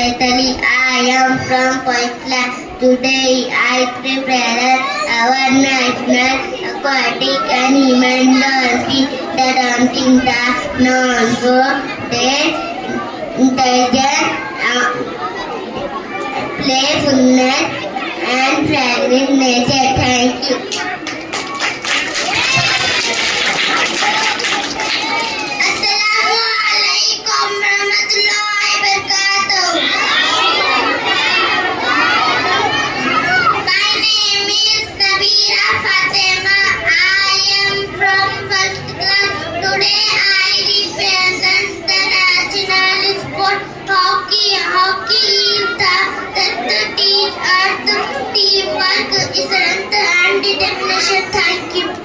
Chaitali. I am from first class. Today I prepared our national aquatic animal dolphin. The dancing task known for their intelligence, playfulness and fragrant nature. Thank you. Assalamualaikum warahmatullahi wabarakatuh. My name is Nabila Fatima. I am from first class. Today I represent the national sport hockey. Hockey is the teach us teamwork, strength and determination. Thank you.